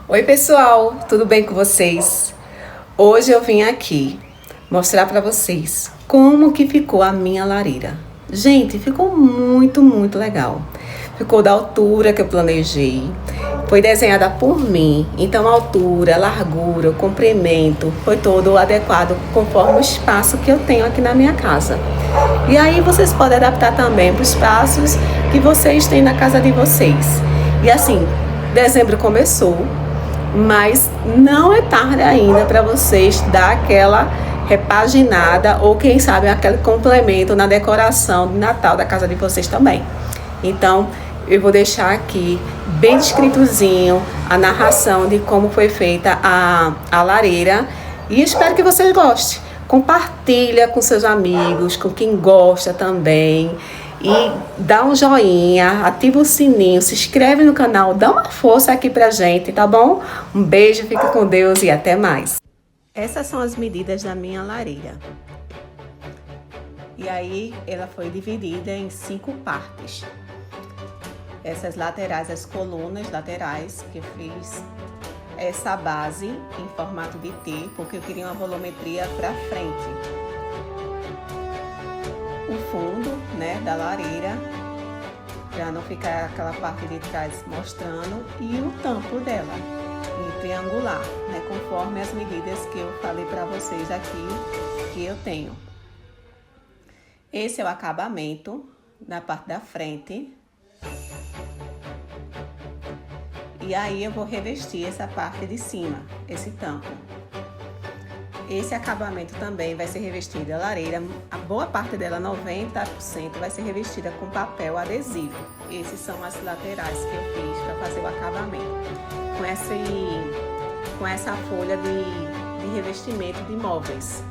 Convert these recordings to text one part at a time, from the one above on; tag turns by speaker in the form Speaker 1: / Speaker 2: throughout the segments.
Speaker 1: Oi pessoal, tudo bem com vocês? Hoje eu vim aqui mostrar para vocês como que ficou a minha lareira. Gente, ficou muito legal. Ficou da altura que eu planejei. Foi desenhada por mim, então a altura, a largura, o comprimento foi todo adequado conforme o espaço que eu tenho aqui na minha casa. E aí vocês podem adaptar também para os espaços que vocês têm na casa de vocês. E assim, dezembro começou, mas não é tarde ainda para vocês dar aquela repaginada ou quem sabe aquele complemento na decoração de Natal da casa de vocês também. Então eu vou deixar aqui bem descritozinho a narração de como foi feita a lareira e espero que vocês gostem. Compartilha com seus amigos, com quem gosta também. E dá um joinha, ativa o sininho, se inscreve no canal, dá uma força aqui pra gente, tá bom? Um beijo, fica com Deus e até mais. Essas são as medidas da minha lareira. E aí ela foi dividida em 5 partes. Essas laterais, as colunas laterais que eu fiz, essa base em formato de T, porque eu queria uma volumetria pra frente. O fundo, né, da lareira, para não ficar aquela parte de trás mostrando, e o tampo dela, em triangular, né, conforme as medidas que eu falei para vocês aqui que eu tenho. Esse é o acabamento na parte da frente. E aí eu vou revestir essa parte de cima, esse tampo. Esse acabamento também vai ser revestido a lareira, a boa parte dela, 90%, vai ser revestida com papel adesivo. Esses são as laterais que eu fiz para fazer o acabamento. Com essa folha de revestimento de móveis.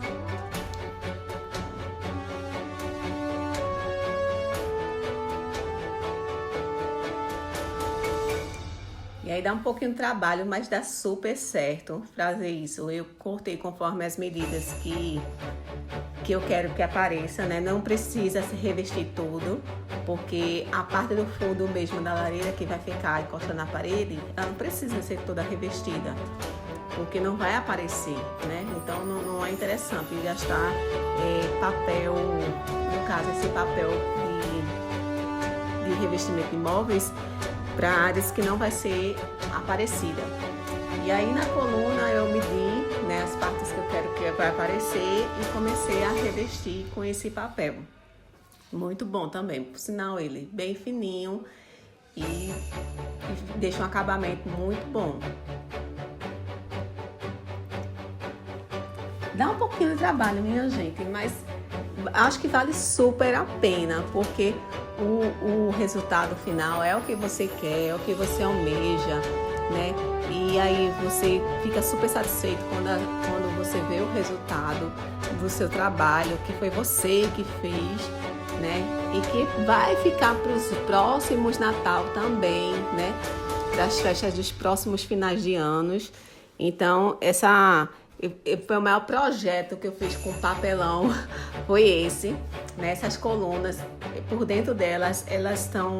Speaker 1: E aí dá um pouquinho de trabalho, mas dá super certo fazer isso. Eu cortei conforme as medidas que eu quero que apareça, né? Não precisa se revestir tudo, porque a parte do fundo mesmo da lareira que vai ficar encostando na parede, ela não precisa ser toda revestida, porque não vai aparecer, né? Então não é interessante gastar papel, no caso esse papel de revestimento de móveis, para áreas que não vai ser aparecida. E aí na coluna eu medi, né, as partes que eu quero que vai aparecer e comecei a revestir com esse papel. Muito bom também, por sinal ele bem fininho e deixa um acabamento muito bom. Dá um pouquinho de trabalho, minha gente, mas acho que vale super a pena, porque o resultado final é o que você quer, é o que você almeja, né? E aí você fica super satisfeito quando você vê o resultado do seu trabalho, que foi você que fez, né? E que vai ficar para os próximos Natal também, né? Das festas dos próximos finais de anos. Então, foi o maior projeto que eu fiz com papelão, foi esse, né? Essas colunas, por dentro delas, elas estão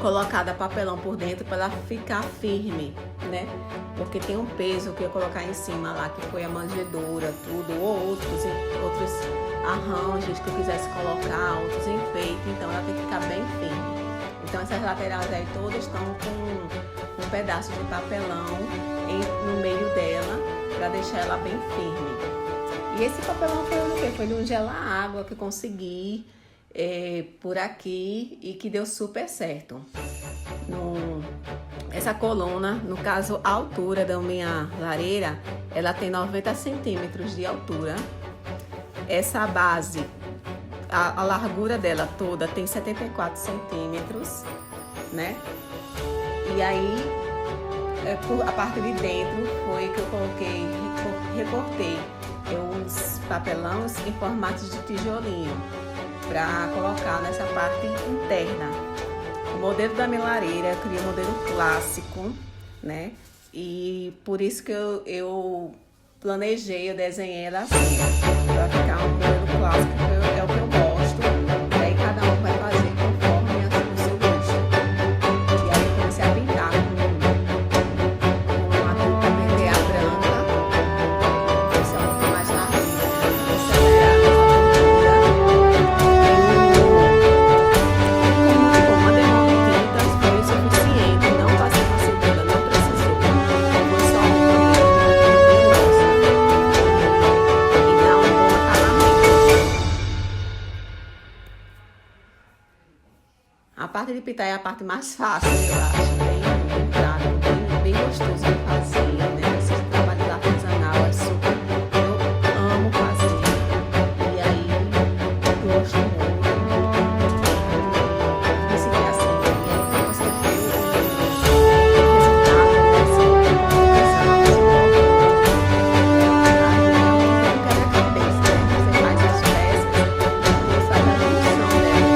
Speaker 1: colocadas papelão por dentro para ela ficar firme, né? Porque tem um peso que eu colocar em cima lá, que foi a manjedoura, tudo, ou outros arranjos que eu quisesse colocar, outros enfeites, então ela tem que ficar bem firme. Então essas laterais aí todas estão com um pedaço de papelão no meio dela, para deixar ela bem firme. E esse papelão foi o quê? Foi de um gelar-água que eu consegui por aqui e que deu super certo. Essa coluna, no caso a altura da minha lareira, ela tem 90 centímetros de altura. Essa base, a largura dela toda tem 74 centímetros, né? E aí a parte de dentro foi que eu coloquei, recortei os papelões em formatos de tijolinho para colocar nessa parte interna. O modelo da minha lareira, eu criei um modelo clássico, né? E por isso que eu planejei, eu desenhei ela assim, para ficar um modelo clássico, que é o que eu gosto. E aí cada um vai fazer conforme o seu gosto. E aí eu comecei a pintar parte de pitar é a parte mais fácil, eu acho. Bem prático, bem gostoso de fazer, né? Esse trabalho de artesanal é super. Eu amo fazer. E aí, gosto muito. Me sentir assim. E aí, quando você vê o resultado dessa quebra-cabeça, né? Você faz as peças, você faz a junção delas.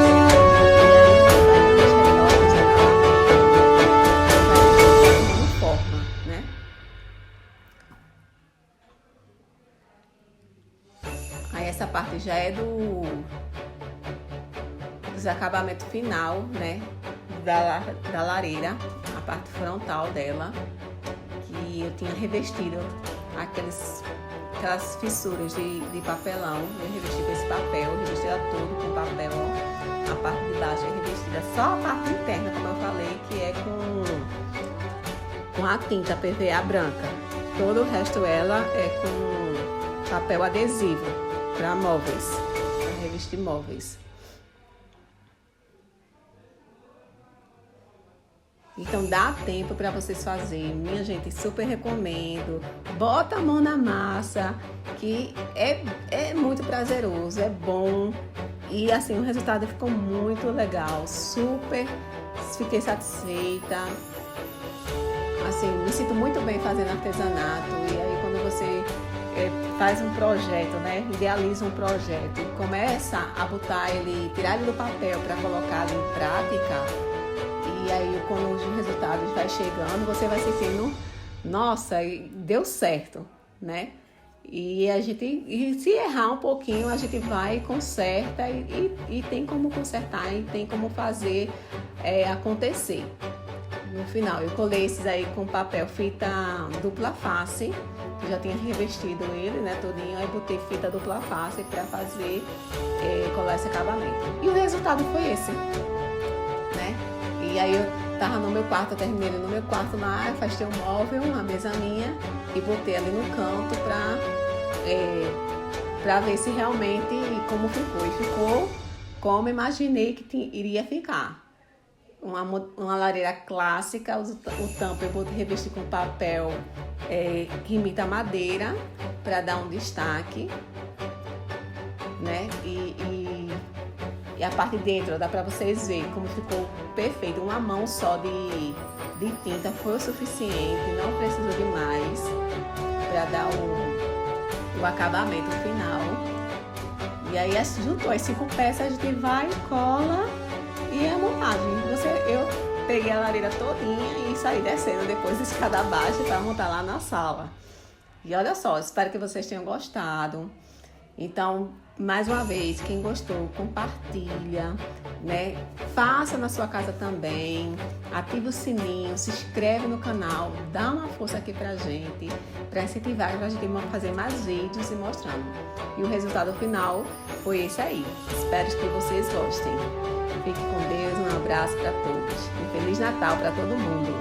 Speaker 1: Forma, né? Aí essa parte já é dos acabamentos final, né? Da lareira, a parte frontal dela, que eu tinha revestido aquelas fissuras de papelão. Eu revesti com esse papel, revesti ela todo com papel, ó. A parte de baixo é revestida só a parte interna, como eu falei, que é com a tinta PVA branca. Todo o resto ela é com papel adesivo para móveis, para revestir móveis. Então dá tempo para vocês fazerem, minha gente, super recomendo. Bota a mão na massa, que é muito prazeroso, é bom. E assim, o resultado ficou muito legal, super, fiquei satisfeita. Assim, me sinto muito bem fazendo artesanato. E aí quando você faz um projeto, né, idealiza um projeto e começa a botar ele, tirar ele do papel para colocar em prática, e aí quando os resultados vai chegando, você vai sentindo, nossa, deu certo, né? E se errar um pouquinho, a gente vai e conserta e tem como consertar e tem como fazer acontecer. No final, eu colei esses aí com papel fita dupla face, que já tinha revestido ele, né, todinho, aí botei fita dupla face para fazer, colar esse acabamento. E o resultado foi esse, né? E aí eu tava no meu quarto, eu terminei ele no meu quarto lá, afastei um móvel, uma mesa minha, e botei ali no canto pra ver se realmente como ficou. E ficou como imaginei que iria ficar. Uma lareira clássica, o tampo eu vou revestir com papel que imita madeira para dar um destaque, né? E a parte de dentro dá para vocês verem como ficou perfeito. Uma mão só de tinta foi o suficiente, não precisou de mais para dar o acabamento final. E aí juntou as 5 peças, a gente vai, cola. E a montagem, eu peguei a lareira todinha e saí descendo depois da escada abaixo para montar lá na sala. E olha só, espero que vocês tenham gostado. Então, mais uma vez, quem gostou, compartilha, né? Faça na sua casa também, ativa o sininho, se inscreve no canal, dá uma força aqui pra gente, para incentivar a gente a fazer mais vídeos e mostrando. E o resultado final foi esse aí. Espero que vocês gostem. Fique com Deus, um abraço para todos. Um Feliz Natal para todo mundo.